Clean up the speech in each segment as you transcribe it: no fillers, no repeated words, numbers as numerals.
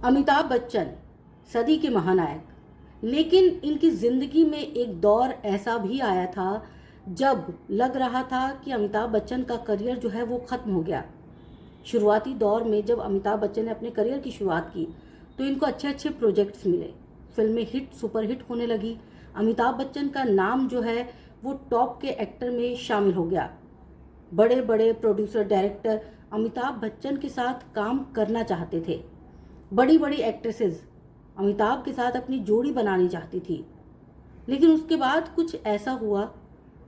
अमिताभ बच्चन सदी के महानायक, लेकिन इनकी ज़िंदगी में एक दौर ऐसा भी आया था जब लग रहा था कि अमिताभ बच्चन का करियर जो है वो ख़त्म हो गया। शुरुआती दौर में जब अमिताभ बच्चन ने अपने करियर की शुरुआत की तो इनको अच्छे अच्छे प्रोजेक्ट्स मिले, फिल्में हिट सुपर हिट होने लगी। अमिताभ बच्चन का नाम जो है वो टॉप के एक्टर में शामिल हो गया। बड़े बड़े प्रोड्यूसर डायरेक्टर अमिताभ बच्चन के साथ काम करना चाहते थे। बड़ी बड़ी एक्ट्रेसेस अमिताभ के साथ अपनी जोड़ी बनानी चाहती थी। लेकिन उसके बाद कुछ ऐसा हुआ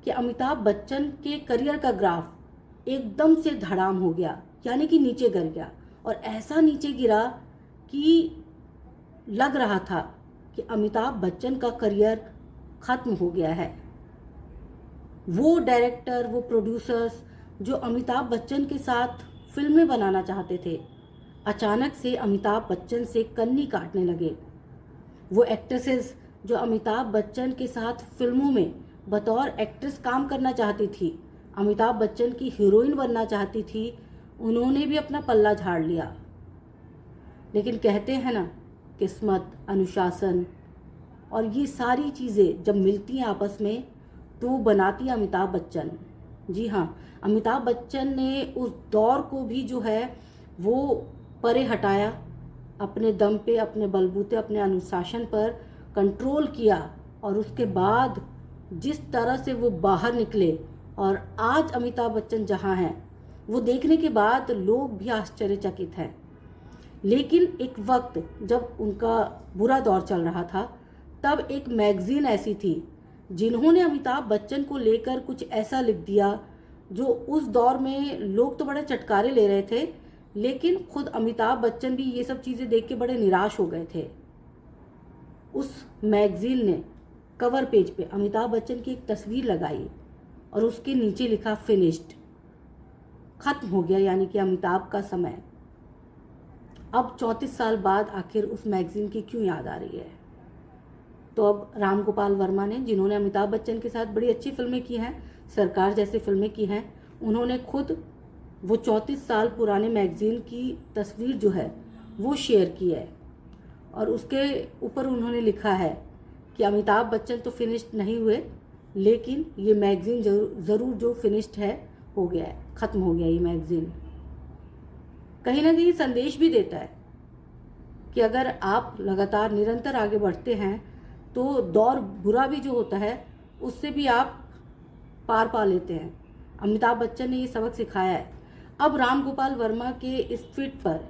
कि अमिताभ बच्चन के करियर का ग्राफ एकदम से धड़ाम हो गया, यानी कि नीचे गिर गया। और ऐसा नीचे गिरा कि लग रहा था कि अमिताभ बच्चन का करियर ख़त्म हो गया है। वो डायरेक्टर, वो प्रोड्यूसर्स जो अमिताभ बच्चन के साथ फिल्में बनाना चाहते थे, अचानक से अमिताभ बच्चन से कन्नी काटने लगे। वो एक्ट्रेसेस जो अमिताभ बच्चन के साथ फिल्मों में बतौर एक्ट्रेस काम करना चाहती थी, अमिताभ बच्चन की हीरोइन बनना चाहती थी, उन्होंने भी अपना पल्ला झाड़ लिया। लेकिन कहते हैं ना, किस्मत, अनुशासन और ये सारी चीज़ें जब मिलती हैं आपस में तो बनाती है अमिताभ बच्चन। जी हाँ, अमिताभ बच्चन ने उस दौर को भी जो है वो परे हटाया, अपने दम पे, अपने बलबूते, अपने अनुशासन पर कंट्रोल किया। और उसके बाद जिस तरह से वो बाहर निकले और आज अमिताभ बच्चन जहाँ हैं वो देखने के बाद लोग भी आश्चर्यचकित हैं। लेकिन एक वक्त जब उनका बुरा दौर चल रहा था तब एक मैगज़ीन ऐसी थी जिन्होंने अमिताभ बच्चन को लेकर कुछ ऐसा लिख दिया जो उस दौर में लोग तो बड़े चटकारे ले रहे थे, लेकिन खुद अमिताभ बच्चन भी ये सब चीज़ें देख के बड़े निराश हो गए थे। उस मैगज़ीन ने कवर पेज पे अमिताभ बच्चन की एक तस्वीर लगाई और उसके नीचे लिखा फिनिश्ड, ख़त्म हो गया, यानी कि अमिताभ का समय। अब 34 साल बाद आखिर उस मैगज़ीन की क्यों याद आ रही है? तो अब राम गोपाल वर्मा ने, जिन्होंने अमिताभ बच्चन के साथ बड़ी अच्छी फिल्में की हैं, सरकार जैसी फिल्में की हैं, उन्होंने खुद वो 34 साल पुराने मैगज़ीन की तस्वीर जो है वो शेयर की है। और उसके ऊपर उन्होंने लिखा है कि अमिताभ बच्चन तो फिनिश्ड नहीं हुए, लेकिन ये मैगज़ीन ज़रूर जो फिनिश्ड है हो गया है, ख़त्म हो गया ये मैगज़ीन। कहीं ना कहीं संदेश भी देता है कि अगर आप लगातार निरंतर आगे बढ़ते हैं तो दौर बुरा भी जो होता है उससे भी आप पार पा लेते हैं। अमिताभ बच्चन ने ये सबक सिखाया है। अब राम गोपाल वर्मा के इस ट्वीट पर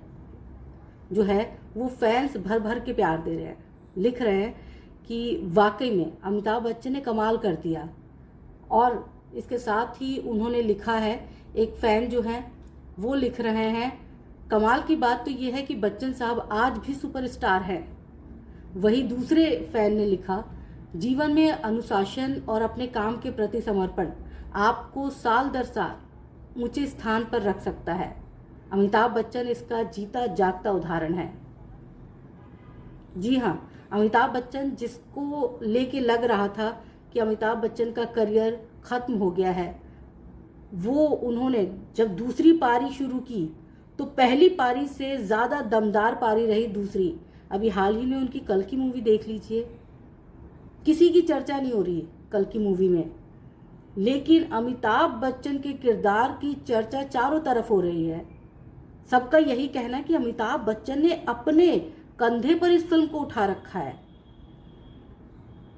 जो है वो फैंस भर भर के प्यार दे रहे हैं, लिख रहे हैं कि वाकई में अमिताभ बच्चन ने कमाल कर दिया। और इसके साथ ही उन्होंने लिखा है, एक फ़ैन जो है वो लिख रहे हैं, कमाल की बात तो ये है कि बच्चन साहब आज भी सुपरस्टार हैं। वही दूसरे फ़ैन ने लिखा, जीवन में अनुशासन और अपने काम के प्रति समर्पण आपको साल दर साल ऊंचे स्थान पर रख सकता है। अमिताभ बच्चन इसका जीता जागता उदाहरण है। जी हाँ, अमिताभ बच्चन जिसको लेके लग रहा था कि अमिताभ बच्चन का करियर ख़त्म हो गया है, वो उन्होंने जब दूसरी पारी शुरू की तो पहली पारी से ज़्यादा दमदार पारी रही दूसरी। अभी हाल ही में उनकी कल की मूवी देख लीजिए, किसी की चर्चा नहीं हो रही कल की मूवी में, लेकिन अमिताभ बच्चन के किरदार की चर्चा चारों तरफ हो रही है। सबका यही कहना है कि अमिताभ बच्चन ने अपने कंधे पर इस फिल्म को उठा रखा है।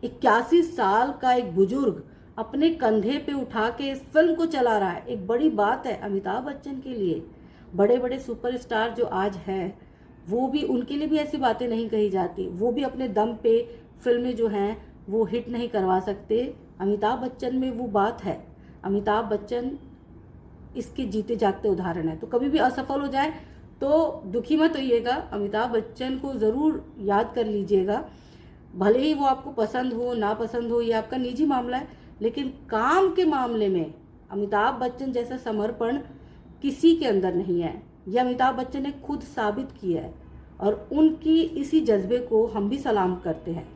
81 साल का एक बुजुर्ग अपने कंधे पे उठा के इस फिल्म को चला रहा है, एक बड़ी बात है अमिताभ बच्चन के लिए। बड़े बड़े सुपरस्टार जो आज हैं वो भी, उनके लिए भी ऐसी बातें नहीं कही जाती, वो भी अपने दम पे फिल्में जो हैं वो हिट नहीं करवा सकते। अमिताभ बच्चन में वो बात है। अमिताभ बच्चन इसके जीते जागते उदाहरण है। तो कभी भी असफल हो जाए तो दुखी मत होइएगा, अमिताभ बच्चन को ज़रूर याद कर लीजिएगा। भले ही वो आपको पसंद हो ना पसंद हो, ये आपका निजी मामला है, लेकिन काम के मामले में अमिताभ बच्चन जैसा समर्पण किसी के अंदर नहीं है। यह अमिताभ बच्चन ने खुद साबित किया है और उनकी इसी जज्बे को हम भी सलाम करते हैं।